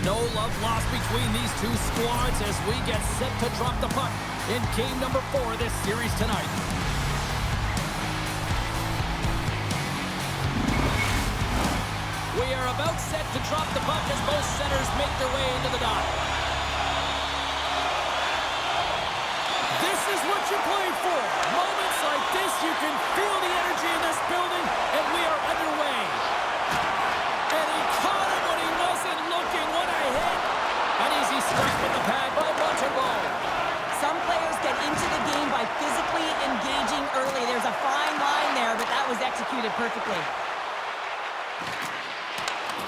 No love lost between these two squads as we get set to drop the puck in game number 4 of this series tonight. We are about set to drop the puck as both centers make their way into the dot. This is what you play for. Moments like this, you can feel the energy in this building, and we are underway. And he caught him when he wasn't looking. What a hit. An easy strike in the pad by Montreal. Some players get into the game by physically engaging early. There's a fine line there, but that was executed perfectly.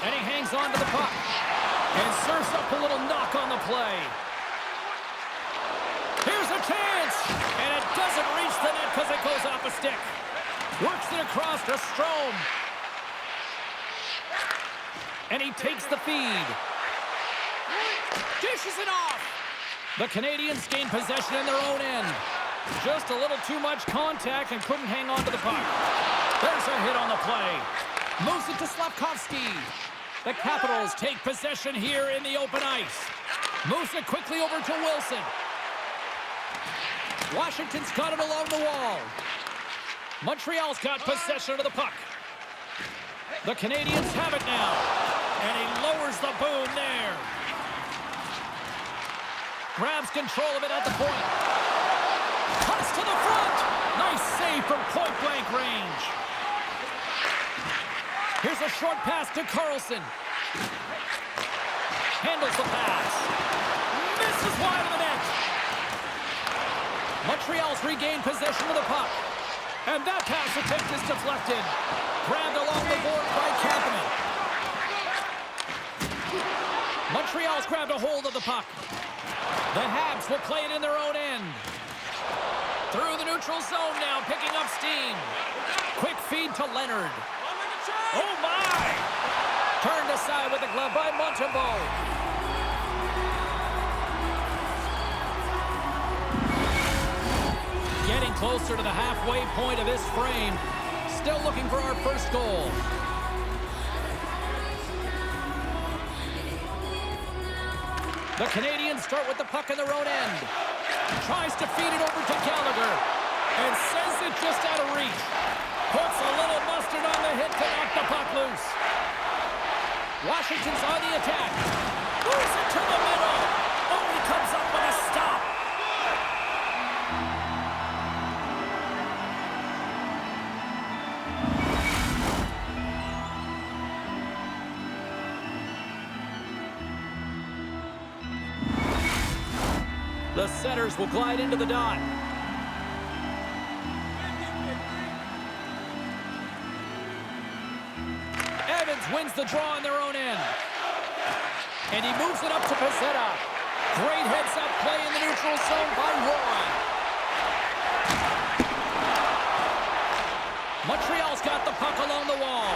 And he hangs on to the puck. And serves up a little knock on the play. Here's a chance. And it doesn't reach the net because it goes off a stick. Works it across to Strome. And he takes the feed. Dishes it off. The Canadiens gain possession in their own end. Just a little too much contact and couldn't hang on to the puck. There's a hit on the play. Moves it to Slafkovsky. The Capitals take possession here in the open ice. Moves it quickly over to Wilson. Washington's got it along the wall. Montreal's got possession of the puck. The Canadiens have it now. And he lowers the boom there. Grabs control of it at the point. Cuts to the front. Nice save from point-blank range. Here's a short pass to Carlson. Handles the pass. Misses wide of the net. Montreal's regained possession of the puck. And that pass attempt is deflected. Grabbed along the board by Kapanen. Montreal's grabbed a hold of the puck. The Habs will play it in their own end. Through the neutral zone now, picking up steam. Quick feed to Leonard. Oh my! Turned aside with the glove by Montreal. Getting closer to the halfway point of this frame. Still looking for our first goal. The Canadiens start with the puck in their own end. Tries to feed it over to Gallagher. And sends it just out of reach. Puts a little mustard on the hit to knock the puck loose. Washington's on the attack. Moves it to the middle. Only comes up with a stop. The setters will glide into the dot. Evans wins the draw in their own end. And he moves it up to Pezzetta. Great heads-up play in the neutral zone by Roy. Montreal's got the puck along the wall.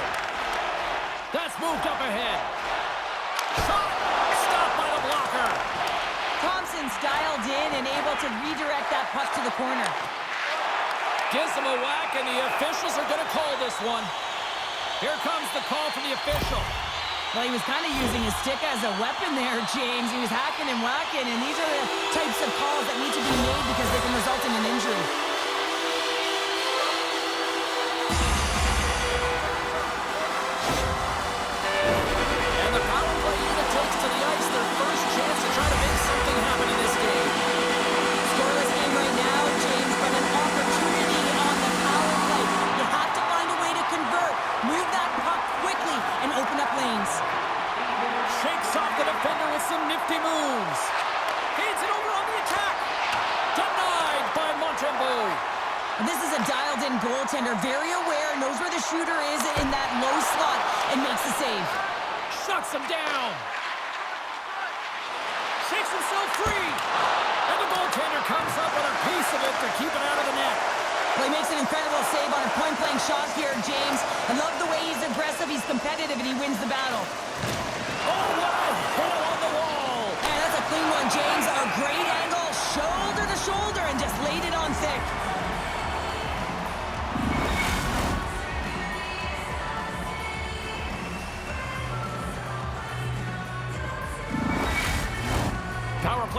That's moved up ahead. Shot! Stopped by the blocker. Thompson's dialed in and able to redirect that puck to the corner. Gives him a whack, and the officials are going to call this one. Here comes the call from the official. Well, he was kind of using his stick as a weapon there, James. He was hacking and whacking, and these are the types of calls that need to be made because they can result in an injury. And the power play unit takes to the ice their first chance to try to make something happen in this game. Scoreless game right now, James, but an opportunity on the power play. You have to find a way to convert. Move that puck quickly and open up lanes. Shakes off the defender with some nifty moves. Feeds it over on the attack. Denied by Montreal. This is a dialed-in goaltender, very aware, knows where the shooter is in that low slot, and makes the save. Shuts him down. Shakes himself free. And the goaltender comes up with a piece of it to keep it out of the net. Well, he makes an incredible save on a point-blank shot here, James. I love the way he's aggressive, he's competitive, and he wins the battle. Oh, what a hit on the wall. And that's a clean one, James. A great angle, shoulder to shoulder, and just laid it on thick.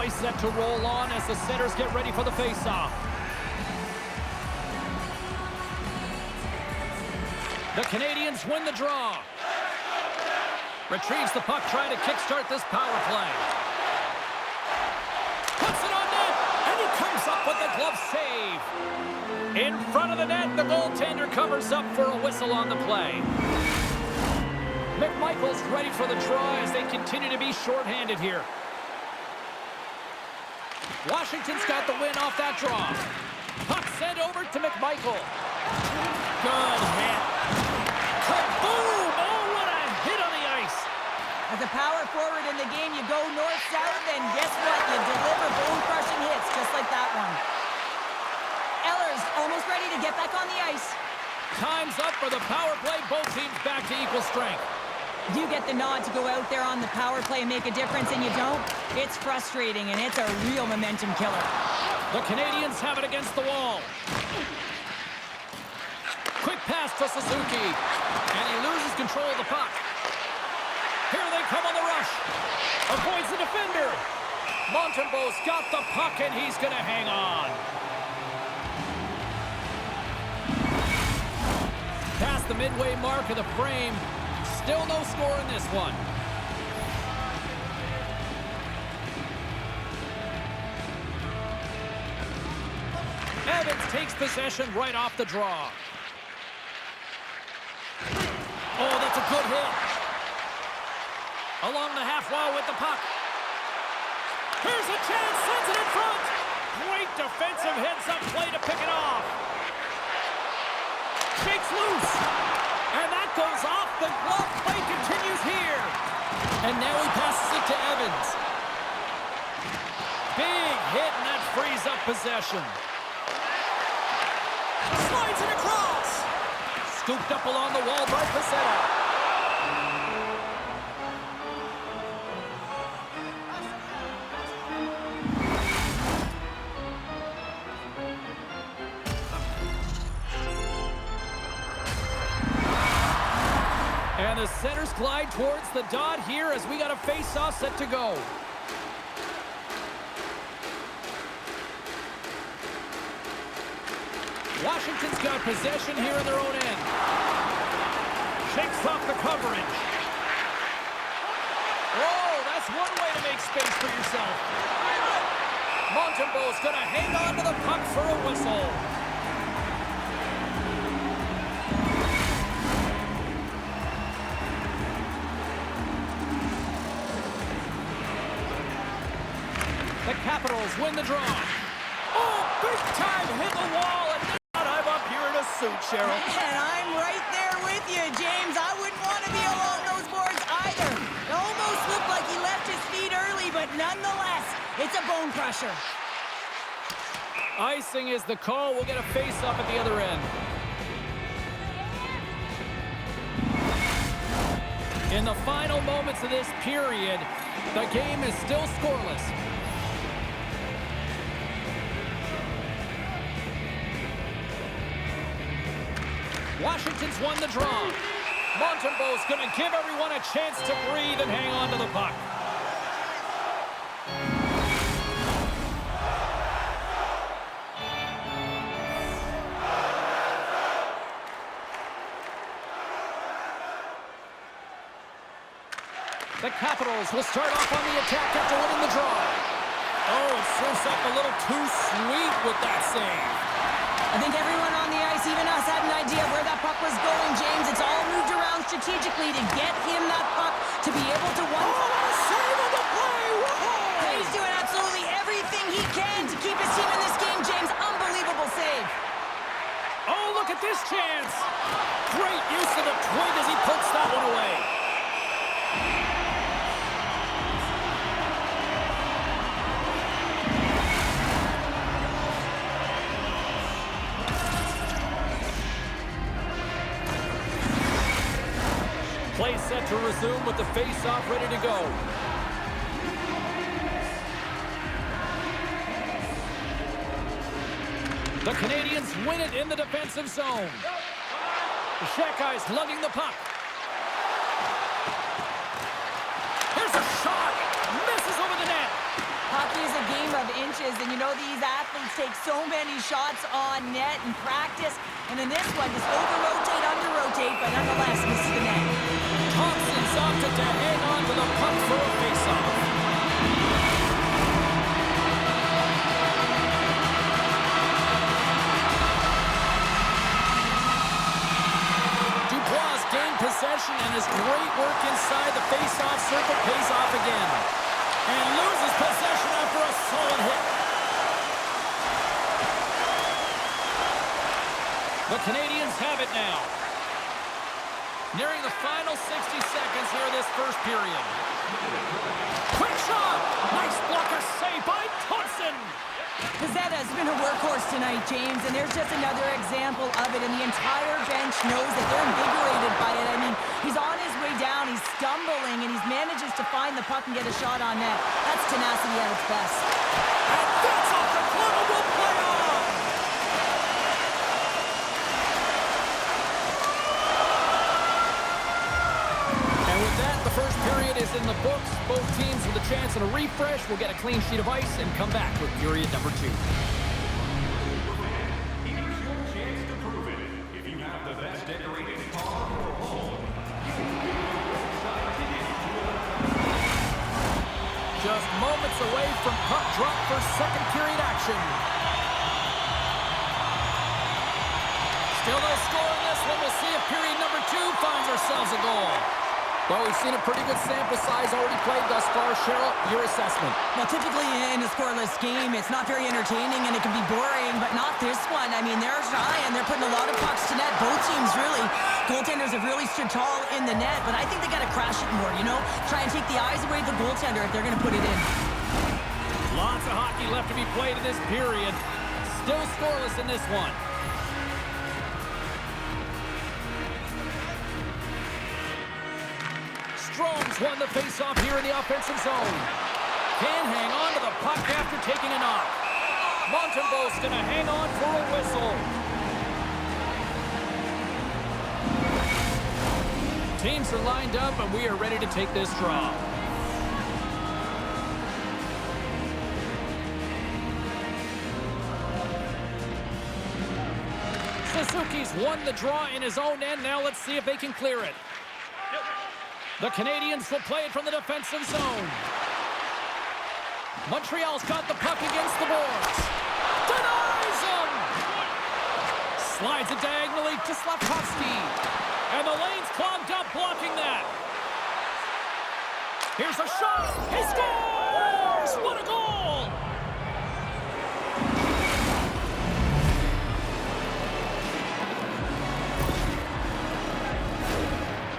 play set to roll on as the setters get ready for the face-off. The Canadiens win the draw. Retrieves the puck, trying to kickstart this power play. Puts it on net, and he comes up with the glove save. In front of the net, the goaltender covers up for a whistle on the play. McMichael's ready for the draw as they continue to be shorthanded here. Washington's got the win off that draw. Puck sent over to McMichael. Good hit. Kaboom! Oh, what a hit on the ice. As a power forward in the game, you go north-south, and guess what? You deliver bone-crushing hits just like that one. Eller's almost ready to get back on the ice. Time's up for the power play. Both teams back to equal strength. You get the nod to go out there on the power play and make a difference, and you don't. It's frustrating, and it's a real momentum killer. The Canadiens have it against the wall. Quick pass to Suzuki, and he loses control of the puck. Here they come on the rush. Avoids the defender. Montembeau's got the puck, and he's going to hang on. Past the midway mark of the frame. Still no score in this one. Evans takes possession right off the draw. Oh, that's a good hit. Along the half wall with the puck. Here's a chance, sends it in front. Great defensive heads-up play to pick it off. Shakes loose. And that goes off. The glove play continues here. And now he passes it to Evans. Big hit, and that frees up possession. Slides it across. Scooped up along the wall by Pacetta. And the centers glide towards the dot here as we got a face-off set to go. Washington's got possession here in their own end. Shakes off the coverage. Oh, that's one way to make space for yourself. Montembeau's going to hang on to the puck for a whistle. The Capitals win the draw. Oh, big time hit the wall, and now I'm up here in a suit, Cheryl. And I'm right there with you, James. I wouldn't want to be along those boards either. It almost looked like he left his feet early, but nonetheless, it's a bone crusher. Icing is the call. We'll get a face-off at the other end. In the final moments of this period, the game is still scoreless. Washington's won the draw. Montembeau's going to give everyone a chance to breathe and hang on to the puck. The Capitals will start off on the attack after winning the draw. Oh, it serves up a little too sweet with that save. I think everyone on the ice, even us, had an idea of where that puck was going, James. It's all moved around strategically to get him that puck to be able to one. Oh, save on the play! Whoa! He's doing absolutely everything he can to keep his team in this game, James. Unbelievable save. Oh, look at this chance! Great use of the twig as he pokes that one away. Play set to resume with the face-off ready to go. The Canadiens win it in the defensive zone. The Shakey's lugging the puck. Here's a shot. Misses over the net. Hockey is a game of inches, and you know these athletes take so many shots on net in practice, and in this one, just over-rotate, under-rotate, but nonetheless misses the net. Thompson's opted to hang on to the puck for a faceoff. Dubois gained possession, and his great work inside the face-off circle pays off again. And loses possession after a solid hit. The Canadiens have it now. Nearing the final 60 seconds here of this first period. Quick shot! Nice blocker save by Thompson! Pizzetta's been a workhorse tonight, James, and there's just another example of it, and the entire bench knows that they're invigorated by it. I mean, he's on his way down, he's stumbling, and he manages to find the puck and get a shot on net. That's tenacity at its best. And that's off the corner, will play on! And with that, the first period is in the books. Both teams with a chance at a refresh will get a clean sheet of ice and come back with period number 2. Here's your chance to prove it. If you have the best decorated car or home, you can be excited into Just moments away from puck drop for second period action. Still no score in this one. We'll see if period number 2 finds ourselves a goal. Well, we've seen a pretty good sample size already played thus far. Cheryl, your assessment. Well, typically in a scoreless game, it's not very entertaining and it can be boring, but not this one. I mean, they're trying. They're putting a lot of pucks to net. Both teams, really. Goaltenders have really stood tall in the net, but I think they got to crash it more, you know? Try and take the eyes away the goaltender if they're going to put it in. Lots of hockey left to be played in this period. Still scoreless in this one. Strome's won the faceoff here in the offensive zone. Can hang on to the puck after taking a knock. Montembeau's going to hang on for a whistle. Teams are lined up, and we are ready to take this draw. Suzuki's won the draw in his own end. Now let's see if they can clear it. The Canadiens will play it from the defensive zone. Montreal's got the puck against the boards. Denies him! Slides it diagonally to Slavkovsky. And the lane's clogged up, blocking that. Here's a shot. He scores! What a goal!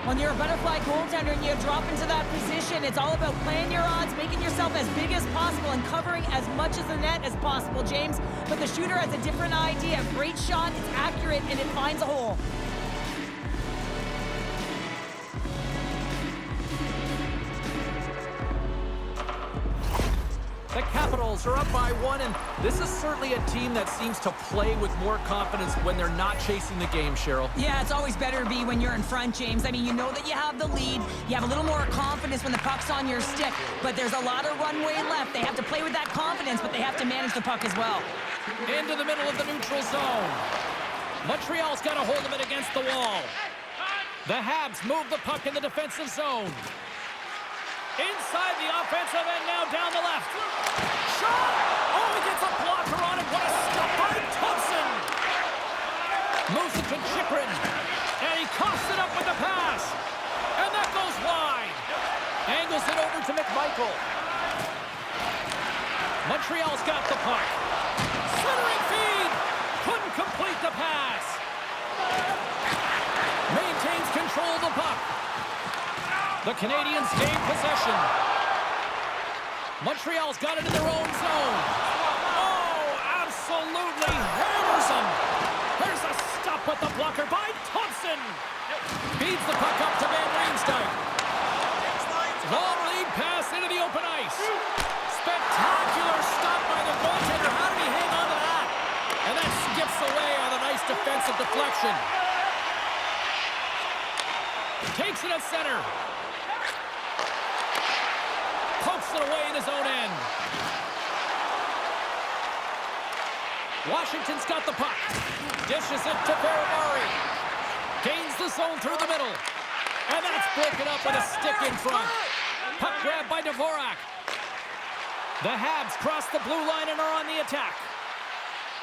When you're a butterfly goaltender and you drop into that position, it's all about playing your odds, making yourself as big as possible, and covering as much of the net as possible, James. But the shooter has a different idea. Great shot, it's accurate, and it finds a hole. The Capitals are up by 1, and this is certainly a team that seems to play with more confidence when they're not chasing the game, Cheryl. Yeah, it's always better to be when you're in front, James. I mean, you know that you have the lead. You have a little more confidence when the puck's on your stick, but there's a lot of runway left. They have to play with that confidence, but they have to manage the puck as well. Into the middle of the neutral zone. Montreal's got a hold of it against the wall. The Habs move the puck in the defensive zone. Inside the offensive end, now down the left. Shot! Oh, he gets a blocker on it. What a stop by Thompson! Moves it to Chychrun. And he coughs it up with the pass. And that goes wide. Angles it over to McMichael. Montreal's got the puck. Centering feed. Couldn't complete the pass. Maintains control of the puck. The Canadiens gain possession. Montreal's got it in their own zone. Oh, absolutely hammers him. There's a stop with the blocker by Thompson. Feeds the puck up to Van Riemsdyk. Long lead pass into the open ice. Spectacular stop by the goaltender. How did he hang on to that? And that skips away on a nice defensive deflection. Takes it at center. Pokes it away in his own end. Washington's got the puck. Dishes it to Ferrari. Gains the zone through the middle. And that's broken up with a stick in front. Puck grab by Dvorak. The Habs cross the blue line and are on the attack.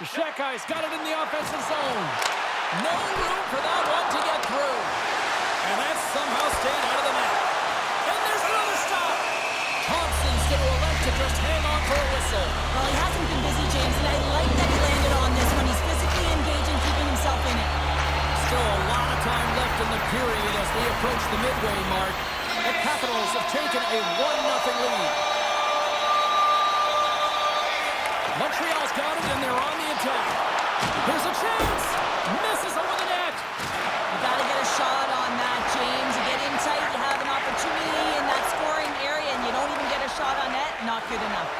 Shekai's got it in the offensive zone. No room for that one to get through. And that somehow stayed out of the net. And there's another stop. Thompson's going to elect to just hang on for a whistle. Well, he hasn't been busy, James, and I like that he landed on this one. He's physically engaged and keeping himself in it. Still a lot of time left in the period as we approach the midway mark. The Capitals have taken a 1-0 lead. Montreal's got it, and they're on the attack. Here's a chance. Misses over the net. You got to get a shot on that, James. You get in tight, you have an opportunity in that scoring area, and you don't even get a shot on net. Not good enough.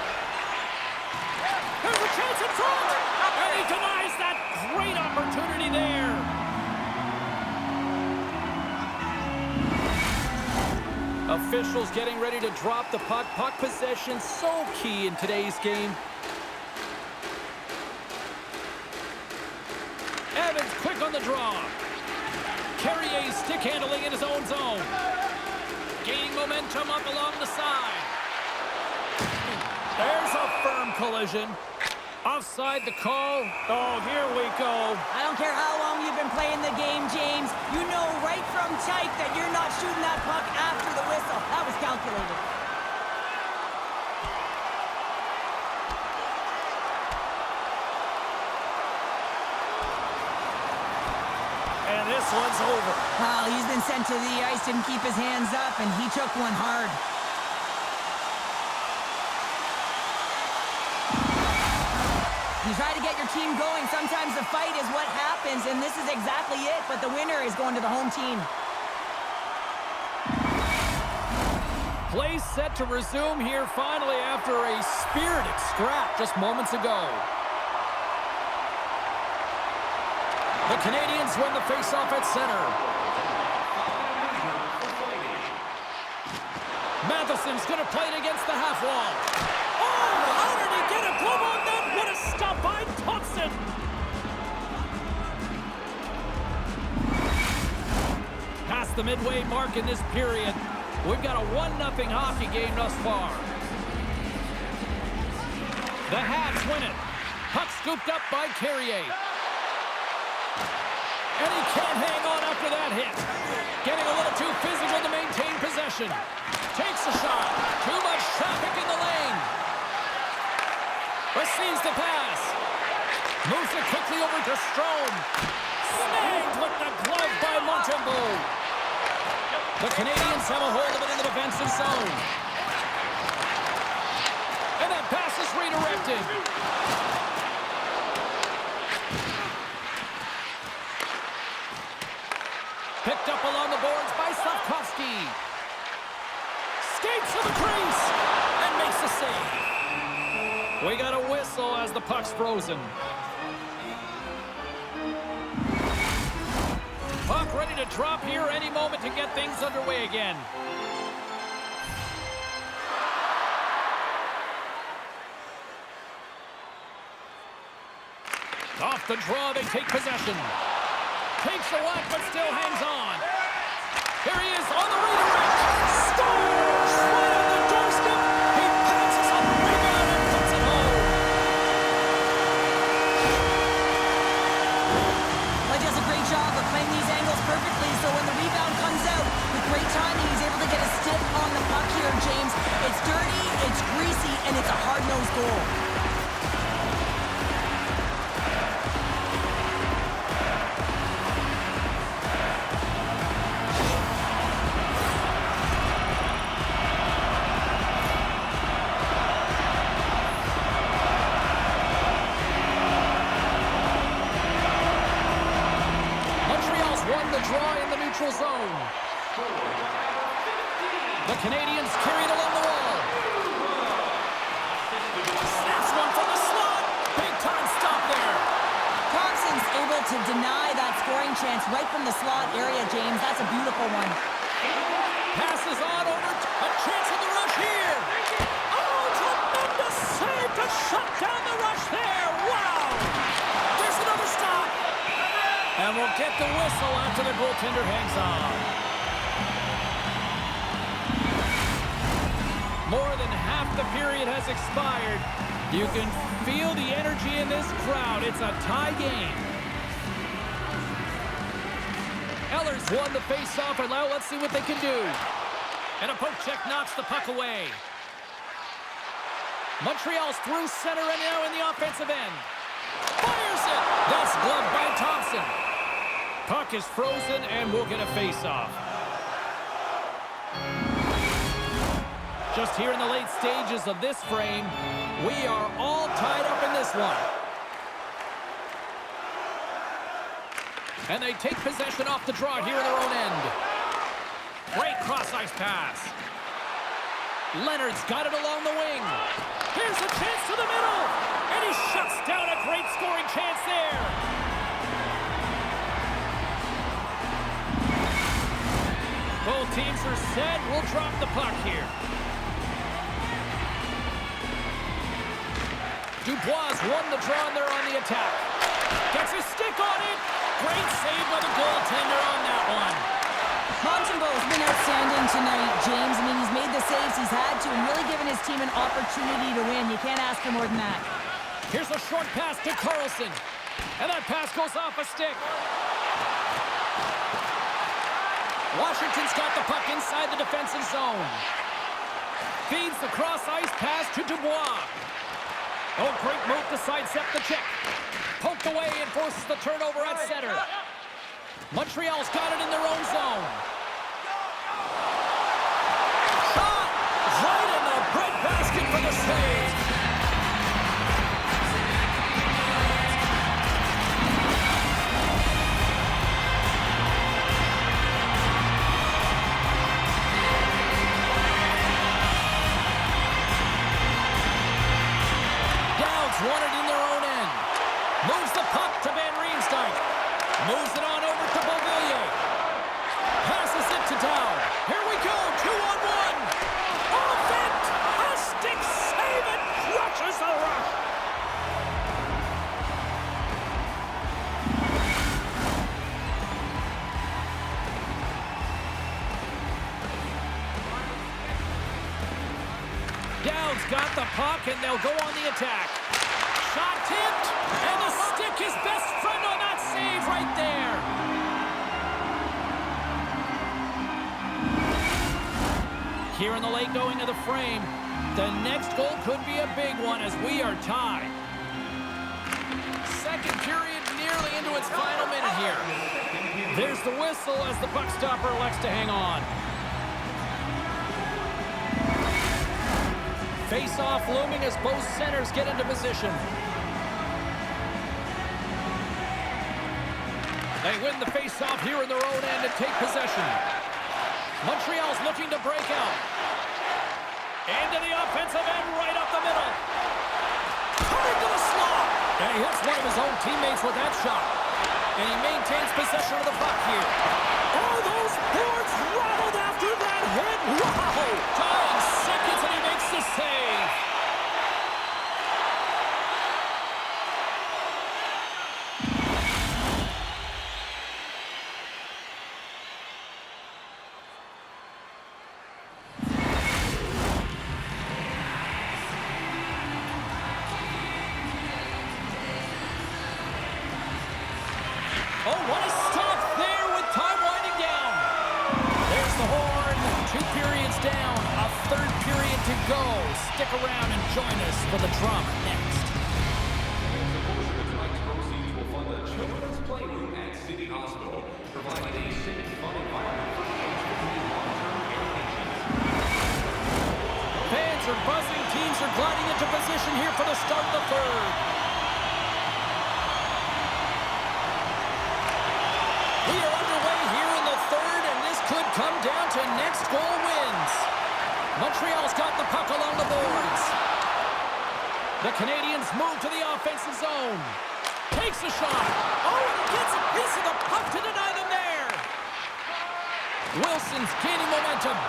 There's a chance in front. And he denies that great opportunity there. Officials getting ready to drop the puck. Puck possession so key in today's game. Evans quick on the draw. Carrier stick handling in his own zone. Gaining momentum up along the side. There's a firm collision. Offside the call. Oh, here we go. I don't care how long you've been playing the game, James. You know right from tight that you're not shooting that puck after the whistle. That was calculated. And this one's over. Well, he's been sent to the ice, didn't keep his hands up, and he took one hard. You try to get your team going. Sometimes the fight is what happens, and this is exactly it. But the winner is going to the home team. Play set to resume here finally after a spirited scrap just moments ago. The Canadiens win the faceoff at center. Matheson's going to play it against the half wall. Oh, how did he get a glove on that? What a stop by Thompson. Past the midway mark in this period. We've got a 1-0 hockey game thus far. The Habs win it. Puck scooped up by Carrier. And he can't hang on after that hit. Getting a little too physical to maintain possession. Takes a shot. Too much traffic in the lane. Receives the pass. Moves it quickly over to Strome. Snagged with the glove by Montembeault. The Canadiens have a hold of it in the defensive zone. And that pass is redirected. Picked up along the boards by Slavkovsky. Skates to the crease and makes the save. We got a whistle as the puck's frozen. Puck ready to drop here any moment to get things underway again. Off the draw, they take possession. Takes a whack, but still hangs on. Here he is on the redirect. Scores! Right on the doorstep. He passes on the rebound and puts it home. Well, he does a great job of playing these angles perfectly, so when the rebound comes out, with great timing, he's able to get a stick on the puck here, James. It's dirty, it's greasy, and it's a hard-nosed goal. Draw in the neutral zone. The Canadiens carry it along the wall. Snaps one from the slot. Big time stop there. Thompson's able to deny that scoring chance right from the slot area, James. That's a beautiful one. Passes on over a chance of the rush here. Oh, tremendous save to shut down the rush there. Wow. whistle after the goaltender hangs on. More than half the period has expired. You can feel the energy in this crowd. It's a tie game. Eller's won the face-off, and now let's see what they can do. And a poke check knocks the puck away. Montreal's through center and now in the offensive end. Fires it! That's gloved by Thompson. Puck is frozen, and we'll get a face-off. Just here in the late stages of this frame, we are all tied up in this one. And they take possession off the draw here in their own end. Great cross-ice pass. Leonard's got it along the wing. Here's a chance to the middle. And he shuts down a great scoring chance there. Both teams are set. We'll drop the puck here. Dubois won the draw and they're on the attack. Gets his stick on it. Great save by the goaltender on that one. Montembeau's been outstanding tonight, James. I mean, he's made the saves he's had to and really given his team an opportunity to win. You can't ask for more than that. Here's a short pass to Carlson. And that pass goes off a stick. Washington's got the puck inside the defensive zone. Feeds the cross-ice pass to Dubois. Oh, great move to sidestep the check. Poked away and forces the turnover at center. Montreal's got it in their own zone. Shot! Right in the breadbasket for the save. Won it in their own end. Moves the puck to Van Riemsdyk. Moves it on over to Beauvillier. Passes it to Dow. Here we go, 2-on-1. Off it! A stick save and crushes the rush. Dowd's got the puck and they'll go on the attack. Shot tipped, and the stick is best friend on that save right there. Here in the late going of the frame, the next goal could be a big one as we are tied. Second period nearly into its final minute here. There's the whistle as the puck stopper elects to hang on. Face-off looming as both centers get into position. They win the face-off here in their own end and take possession. Montreal's looking to break out. Into the offensive end, right up the middle. Coming to the slot. And he hits one of his own teammates with that shot. And he maintains possession of the puck here. Oh, those boards rattled after that hit. Wow! Tying seconds and he makes the save. Oh, what a stop there with time winding down. There's the horn. 2 periods down. A third period to go. Stick around and join us for the drama next. Tonight's proceeds will fund the children's playroom at City Hospital, providing a safe, fun environment for kids with long-term care conditions. Fans are buzzing. Teams are gliding into position here for the start of the third. We are underway here in the third, and this could come down to next goal wins. Montreal's got the puck along the boards. The Canadiens move to the offensive zone. Takes a shot. Oh, and he gets a piece of the puck to deny them there. Wilson's gaining momentum.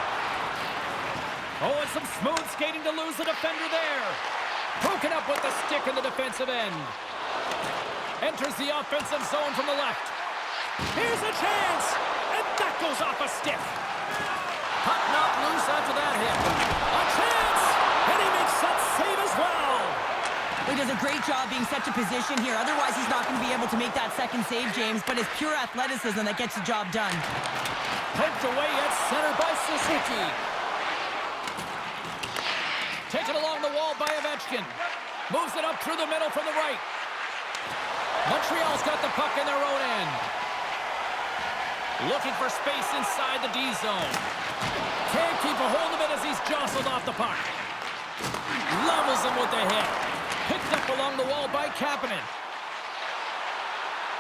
Oh, and some smooth skating to lose the defender there. Broken up with the stick in the defensive end. Enters the offensive zone from the left. Here's a chance. And that goes off a stick. Puck knocked loose after that hit. A chance. And he makes that save as well. He does a great job being set to position here. Otherwise, he's not going to be able to make that second save, James. But it's pure athleticism that gets the job done. Poked away at center by Suzuki. Taken along the wall by Ovechkin. Moves it up through the middle from the right. Montreal's got the puck in their own end. Looking for space inside the D zone. Can't keep a hold of it as he's jostled off the puck. Levels him with the hit. Picked up along the wall by Kapanen.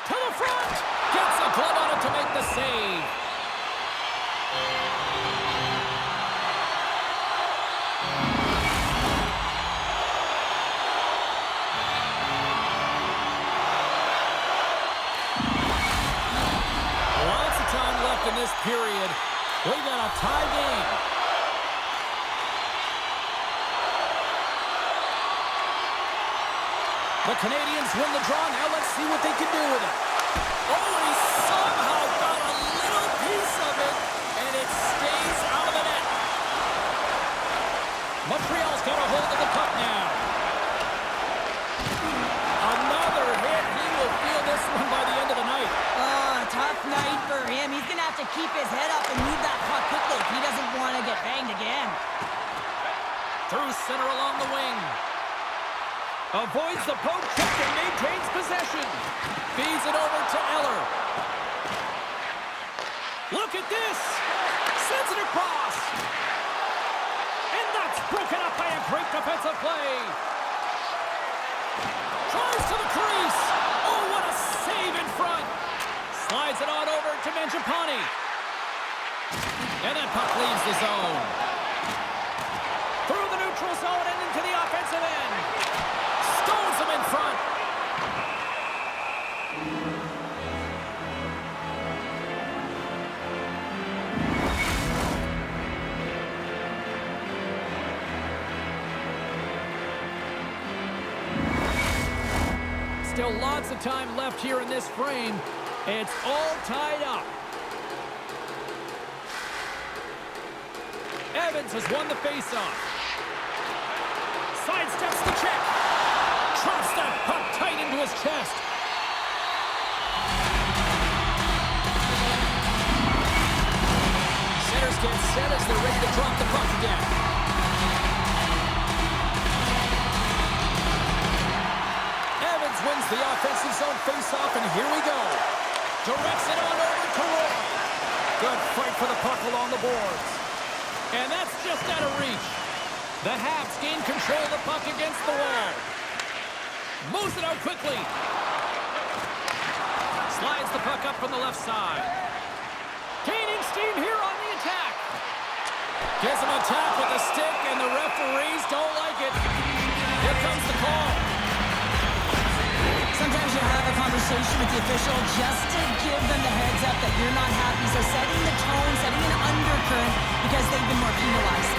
To the front. Gets a glove on it to make the save. Lots of time left in this period. We got a tie game. The Canadiens win the draw. Now let's see what they can do with it. Oh, and he somehow got a little piece of it, and it stays out of the net. Montreal's got a hold of the puck now. Another hit. He will feel this one by the end of the night. Tough night for him. He's going to have to keep his head up and move that puck quickly if he doesn't want to get banged again. Through center along the wing. Avoids the poke check and maintains possession. Feeds it over to Eller. Look at this. Sends it across. And that's broken up by a great defensive play. Tries to the crease. Oh, what a save in front. Slides it on over to Mangiapane. And that puck leaves the zone. Through the neutral zone and into the offensive end. Stones him in front. Still lots of time left here in this frame. It's all tied up. Evans has won the faceoff. Sidesteps the check. Traps that puck tight into his chest. Centers get set as they're ready to drop the puck again. Evans wins the offensive zone faceoff, and here we go. Directs it on over to Roy. Good fight for the puck along the boards. And that's just out of reach. The Habs gain control of the puck against the wall. Moves it out quickly. Slides the puck up from the left side. Gaining steam here on the attack. Gives him a tap with the stick, and the referees don't like it. Here comes the call. Sometimes you have a conversation with the official just to give them the heads up that you're not happy. So setting the tone, setting an undercurrent because they've been more penalized.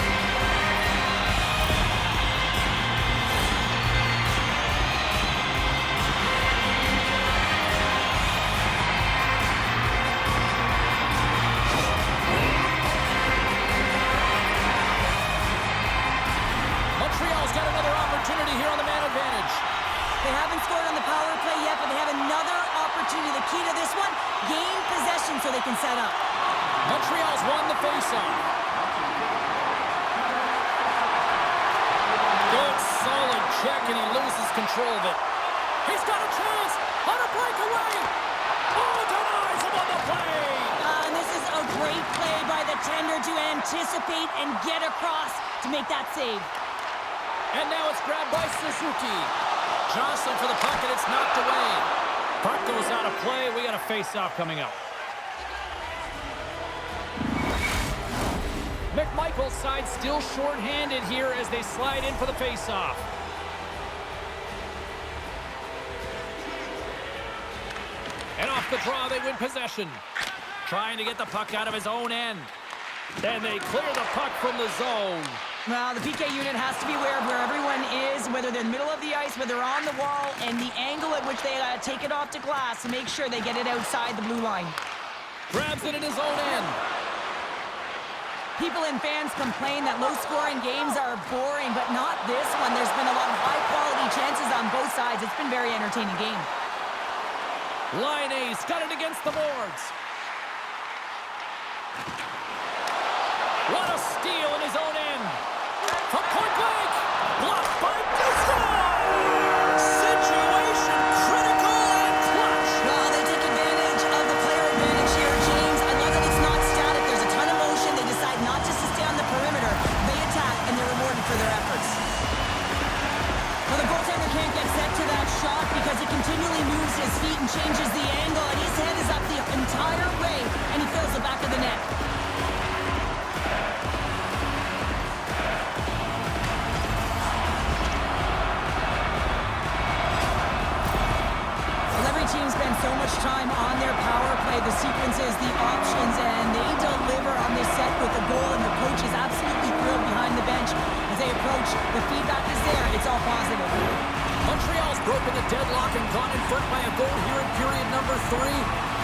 Montreal's got another opportunity here on the man advantage. They haven't scored on the power play yet, but they have another opportunity. The key to this one, gain possession so they can set up. Montreal's won the faceoff. Good, solid check, and he loses control of it. He's got a chance on a breakaway. Oh, denies him on the play. And this is a great play by the tender to anticipate and get across to make that save. And now it's grabbed by Suzuki. Johnson for the puck, and it's knocked away. Puck goes out of play. We got a face-off coming up. McMichael's side still short-handed here as they slide in for the face-off. And off the draw, they win possession. Trying to get the puck out of his own end. And they clear the puck from the zone. Well, the PK unit has to be aware of where everyone is, whether they're in the middle of the ice, whether they're on the wall, and the angle at which they take it off to glass to make sure they get it outside the blue line. Grabs it in his own end. People and fans complain that low-scoring games are boring, but not this one. There's been a lot of high-quality chances on both sides. It's been a very entertaining game. Line ace, got it against the boards. What a steal in his own end. From point blank, blocked by Disco. Situation critical and clutch. Well, they take advantage of the player advantage here, James. I love that it's not static. There's a ton of motion. They decide not just to stay on the perimeter. They attack, and they're rewarded for their efforts. Well, the goaltender can't get set to that shot because he continually moves his feet and changes the angle, and his head is up the entire way, and he fills the back of the net. Team spends so much time on their power play, the sequences, the options, and they deliver on this set with a goal, and the coach is absolutely thrilled behind the bench as they approach. The feedback is there. It's all positive. Montreal's broken the deadlock and gone in front by a goal here in period number 3.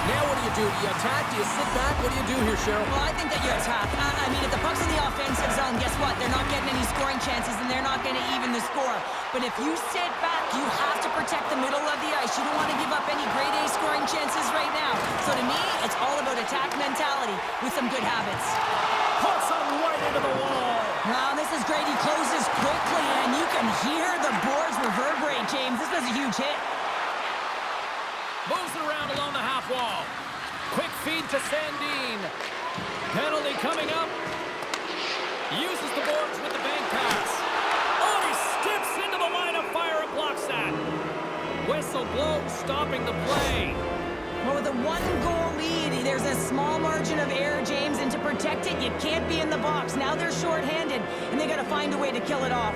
Now what do? Do you attack? Do you sit back? What do you do here, Cheryl? Well, I think that you attack. I mean, if the puck's in the offensive zone, guess what? They're not getting any scoring chances, and they're not going to even the score. But if you sit back, you have to protect the middle of the ice. You don't want to give up any grade A scoring chances right now. So to me, it's all about attack mentality with some good habits. Puts him right into the wall. Wow, this is great. He closes quickly, and you can hear the boards reverberate, James. This was a huge hit. Moves it around along the half wall. Quick feed to Sandin. Penalty coming up. Uses the boards with the bank pass. Oh, he skips into the line of fire and blocks that. Whistle blows, stopping the play. Well, with a one-goal lead, there's a small margin of error, James, and to protect it, you can't be in the box. Now they're shorthanded, and they got to find a way to kill it off.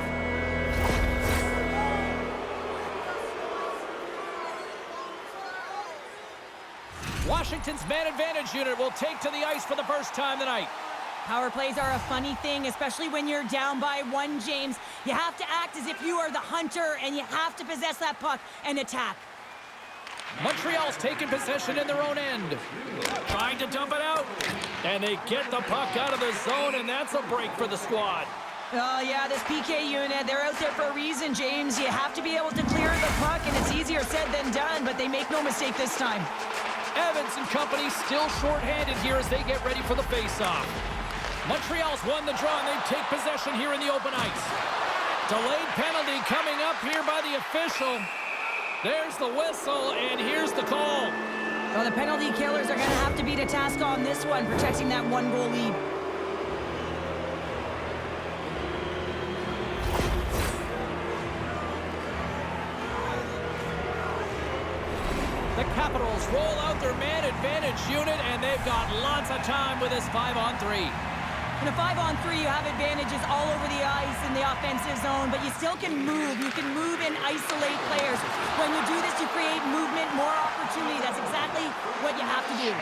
Washington's man advantage unit will take to the ice for the first time tonight. Power plays are a funny thing, especially when you're down by 1, James. You have to act as if you are the hunter, and you have to possess that puck and attack. Montreal's taking possession in their own end. Trying to dump it out. And they get the puck out of the zone, and that's a break for the squad. Oh, yeah, this PK unit, they're out there for a reason, James. You have to be able to clear the puck, and it's easier said than done, but they make no mistake this time. Evans and company still shorthanded here as they get ready for the face-off. Montreal's won the draw, and they take possession here in the open ice. Delayed penalty coming up here by the official. There's the whistle, and here's the call. Well, the penalty killers are going to have to beat a task on this one, protecting that one-goal lead. The Capitals roll out their man advantage unit, and they've got lots of time with this 5-on-3. In a 5-on-3, you have advantages all over the ice in the offensive zone, but you still can move. You can move and isolate players. When you do this, you create movement, more opportunity. That's exactly what you have to do.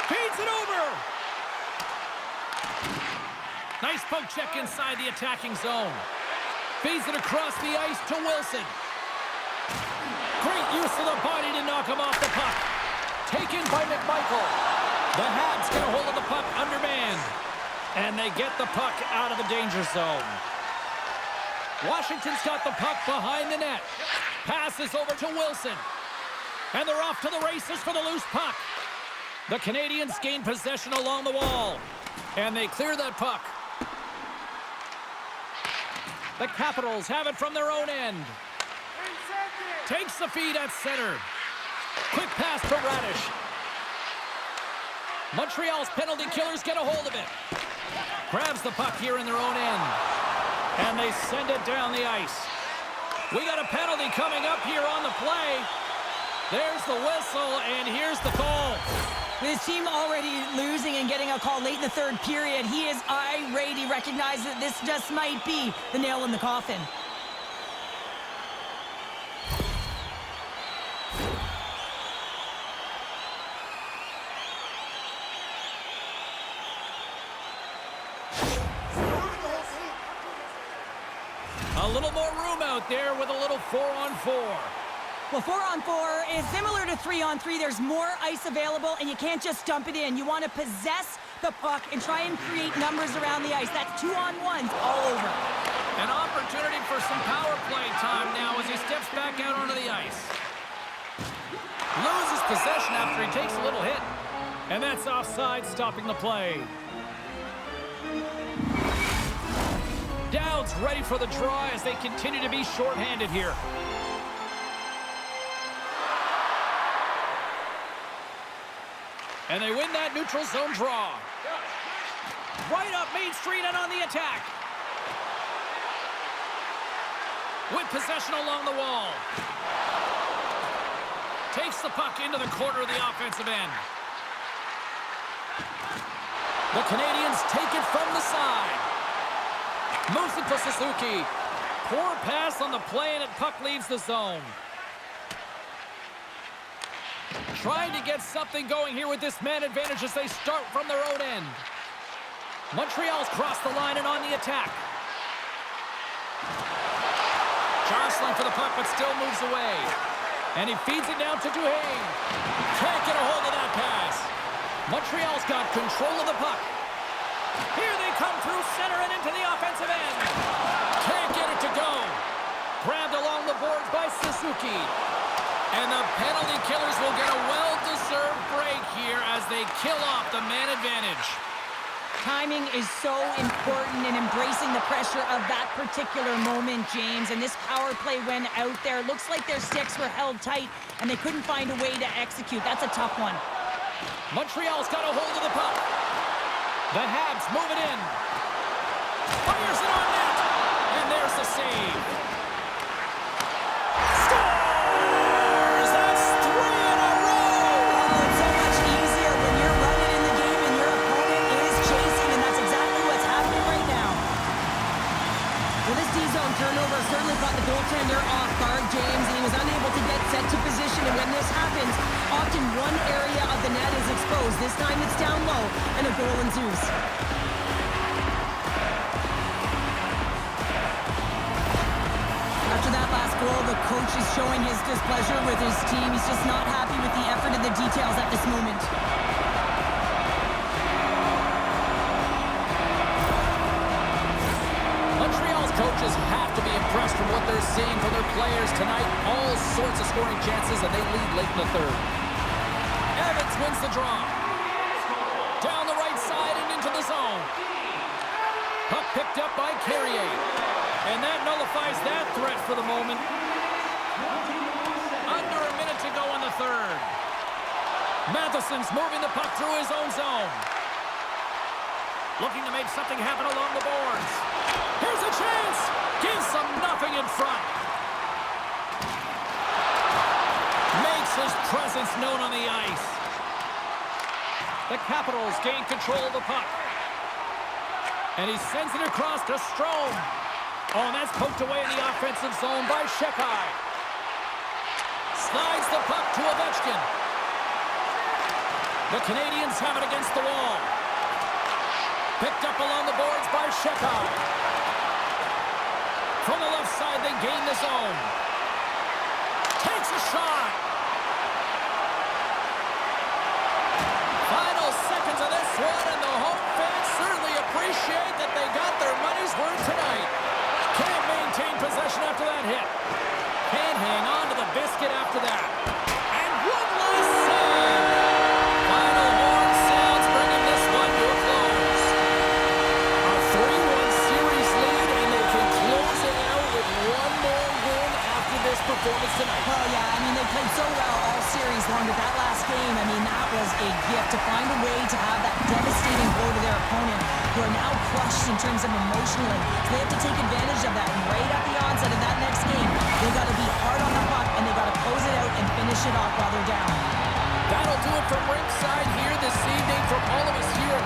Feeds it over. Nice poke check inside the attacking zone. Feeds it across the ice to Wilson. Great use of the body to knock him off the puck. Taken by McMichael. The Habs get a hold of the puck undermanned. And they get the puck out of the danger zone. Washington's got the puck behind the net. Passes over to Wilson. And they're off to the races for the loose puck. The Canadiens gain possession along the wall. And they clear that puck. The Capitals have it from their own end. Takes the feed at center. Quick pass to Radish. Montreal's penalty killers get a hold of it. Grabs the puck here in their own end. And they send it down the ice. We got a penalty coming up here on the play. There's the whistle, and here's the call. With his team already losing and getting a call late in the third period, he is irate. He recognizes that this just might be the nail in the coffin. A little more room out there with a little 4-on-4. Well, 4-on-4 is similar to 3-on-3. There's more ice available, and you can't just dump it in. You want to possess the puck and try and create numbers around the ice. That's 2-on-1s all over. An opportunity for some power play time now as he steps back out onto the ice. Loses possession after he takes a little hit. And that's offside, stopping the play. Dowd's ready for the draw as they continue to be shorthanded here. And they win that neutral zone draw. Right up Main Street and on the attack. With possession along the wall. Takes the puck into the corner of the offensive end. The Canadiens take it from the side. Moves it to Suzuki. Poor pass on the play and the puck leaves the zone. Trying to get something going here with this man advantage as they start from their own end. Montreal's crossed the line and on the attack. Jostling for the puck, but still moves away. And he feeds it down to Duhaime. Can't get a hold of that pass. Montreal's got control of the puck. Here they come through center and into the offensive end. Can't get it to go. Grabbed along the boards by Suzuki. And the penalty killers will get a well-deserved break here as they kill off the man advantage. Timing is so important in embracing the pressure of that particular moment, James. And this power play went out there. Looks like their sticks were held tight, and they couldn't find a way to execute. That's a tough one. Montreal's got a hold of the puck. The Habs move it in. Fires it on net. And there's the save. Scores! That's 3 in a row! Oh, it's so much easier when you're running in the game and your opponent is chasing, and that's exactly what's happening right now. Well, this D-zone turnover certainly caught the goaltender off guard, James, and he was unable to get set to position. And when this happens, often one area of the net is exposed. This time it's down low, and a goal ensues. After that last goal, the coach is showing his displeasure with his team. He's just not happy with the effort and the details at this moment. Montreal's coaches have to be impressed from what they're seeing from their players tonight. All sorts of scoring chances, and they lead late in the third. Evans wins the draw. Down the right side and into the zone. Puck picked up by Carrier. And that nullifies that threat for the moment. Under a minute to go in the third. Matheson's moving the puck through his own zone. Looking to make something happen along the boards. Here's a chance. Gives them nothing in front. Makes his presence known on the ice. The Capitals gain control of the puck. And he sends it across to Strome. Oh, and that's poked away in the offensive zone by Shekai. Slides the puck to Ovechkin. The Canadiens have it against the wall. Picked up along the boards by Shekai. From the left side, they gain the zone. Takes a shot. Final seconds of this one, and the home fans certainly appreciate that they got their money's worth tonight. Can't maintain possession after that hit. Can't hang on to the biscuit after that. And one last save. Final horn sounds, bringing this one to a close. A 3-1 series lead, and they can close it out with one more win after this performance tonight. Well, yeah, I mean, they played so well all series long, but that last game, I mean, that was a gift to find a way to have that devastating blow to their opponent, who are now crushed in terms of emotionally. So they have to take advantage of that. And right at the onset of that next game, they got to be hard on the puck, and they got to close it out and finish it off while they're down. That'll do it from ringside here this evening. From all of us here